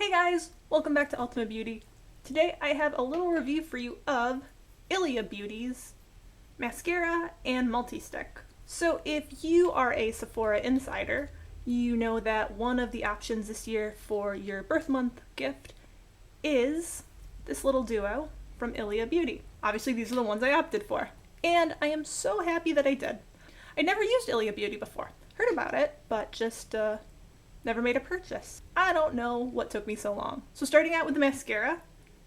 Hey guys, welcome back to UltimaBeauty. Today I have a little review for you of ILIA Beauty's mascara and multi-stick. So if you are a Sephora insider, you know that one of the options this year for your birth month gift is this little duo from ILIA Beauty. Obviously these are the ones I opted for, and I am so happy that I did. I never used ILIA Beauty before. Heard about it, but just never made a purchase. I don't know what took me so long. So starting out with the mascara,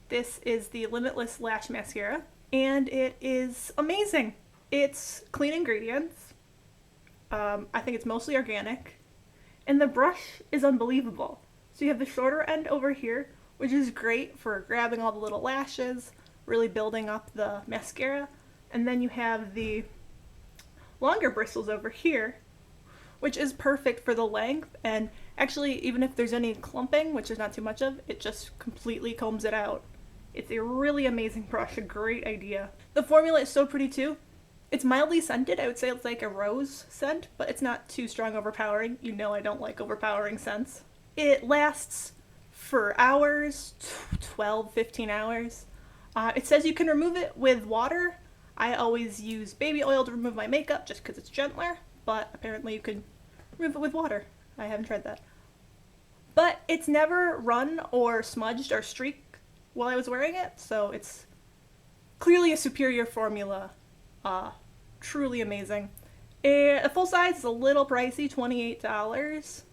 this is the Limitless Lash Mascara, and it is amazing. It's clean ingredients. I think it's mostly organic, and the brush is unbelievable. So you have the shorter end over here, which is great for grabbing all the little lashes, really building up the mascara, and then you have the longer bristles over here, which is perfect for the length, and actually even if there's any clumping, which there's not too much of, it just completely combs it out. It's a really amazing brush, a great idea. The formula is so pretty too. It's mildly scented. I would say it's like a rose scent, but it's not too strong overpowering. You know I don't like overpowering scents. It lasts for hours, 12, 15 hours. It says you can remove it with water. I always use baby oil to remove my makeup just because it's gentler, but apparently you can remove it with water. I haven't tried that. But it's never run or smudged or streaked while I was wearing it, so it's clearly a superior formula. Truly amazing. A full size is a little pricey, $28.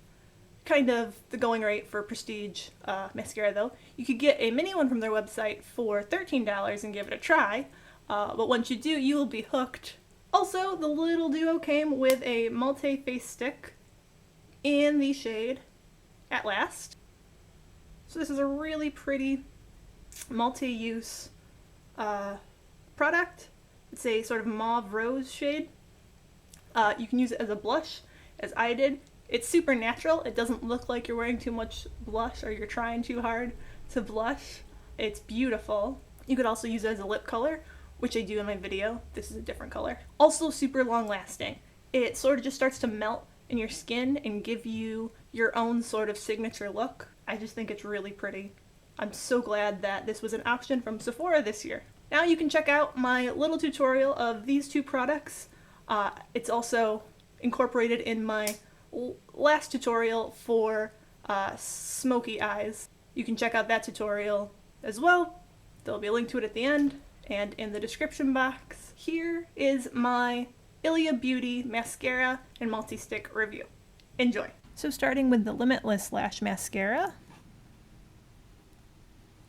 Kind of the going rate for prestige mascara though. You could get a mini one from their website for $13 and give it a try, but once you do, you will be hooked. Also, the little duo came with a multi-face stick in the shade At Last. So this is a really pretty multi-use product. It's a sort of mauve rose shade. You can use it as a blush, as I did. It's super natural. It doesn't look like you're wearing too much blush or you're trying too hard to blush. It's beautiful. You could also use it as a lip color, which I do in my video. This is a different color. Also super long lasting. It sort of just starts to melt in your skin and give you your own sort of signature look. I just think it's really pretty. I'm so glad that this was an option from Sephora this year. Now you can check out my little tutorial of these two products. It's also incorporated in my last tutorial for smoky eyes. You can check out that tutorial as well. There'll be a link to it at the end and in the description box. Here is my ILIA Beauty mascara and multi-stick review. Enjoy. So starting with the Limitless Lash Mascara.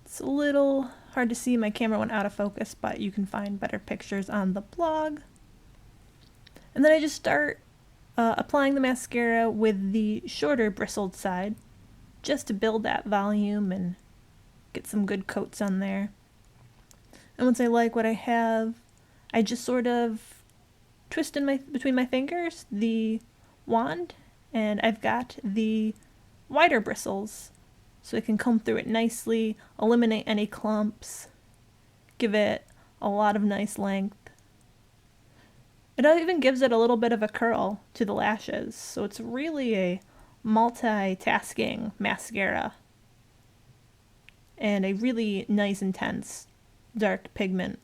It's a little hard to see, my camera went out of focus, but you can find better pictures on the blog. And then I just start applying the mascara with the shorter bristled side, just to build that volume and get some good coats on there. And once I like what I have, I just sort of twist between my fingers the wand, and I've got the wider bristles, so I can comb through it nicely, eliminate any clumps, give it a lot of nice length. It even gives it a little bit of a curl to the lashes, so it's really a multitasking mascara. And a really nice, intense, dark pigment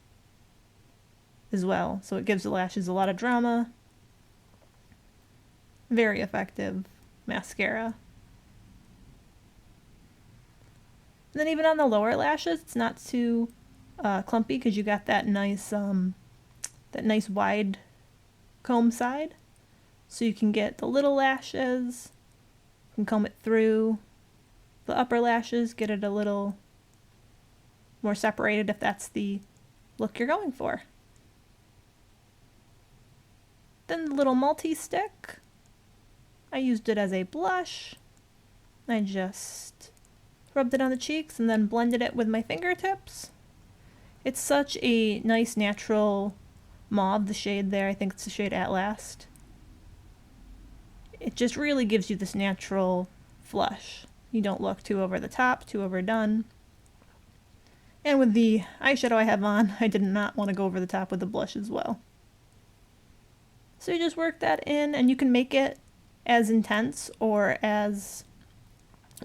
as well, so it gives the lashes a lot of drama. Very effective mascara. And then even on the lower lashes, it's not too clumpy because you got that nice wide comb side, so you can get the little lashes, you can comb it through the upper lashes, get it a little more separated if that's the look you're going for. Then the little multi-stick, I used it as a blush. I just rubbed it on the cheeks and then blended it with my fingertips. It's such a nice natural mauve, the shade there, I think it's the shade At Last. It just really gives you this natural flush. You don't look too over the top, too overdone. And with the eyeshadow I have on, I did not want to go over the top with the blush as well. So you just work that in, and you can make it as intense or as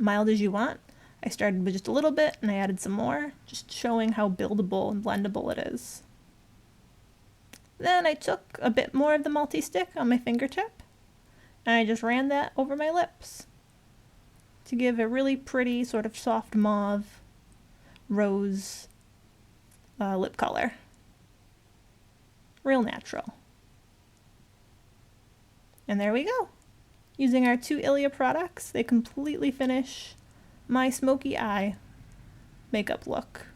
mild as you want. I started with just a little bit and I added some more, just showing how buildable and blendable it is. Then I took a bit more of the multi-stick on my fingertip and I just ran that over my lips to give a really pretty sort of soft mauve rose lip color. Real natural. And there we go. Using our 2 ILIA products, they completely finish my smoky eye makeup look.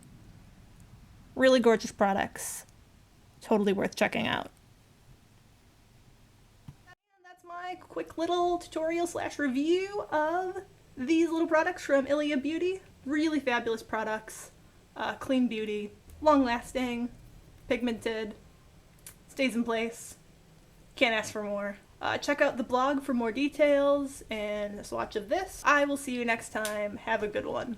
Really gorgeous products. Totally worth checking out. And that's my quick little tutorial / review of these little products from ILIA Beauty. Really fabulous products. Clean beauty, long lasting, pigmented, stays in place. Can't ask for more. Check out the blog for more details and a swatch of this. I will see you next time. Have a good one.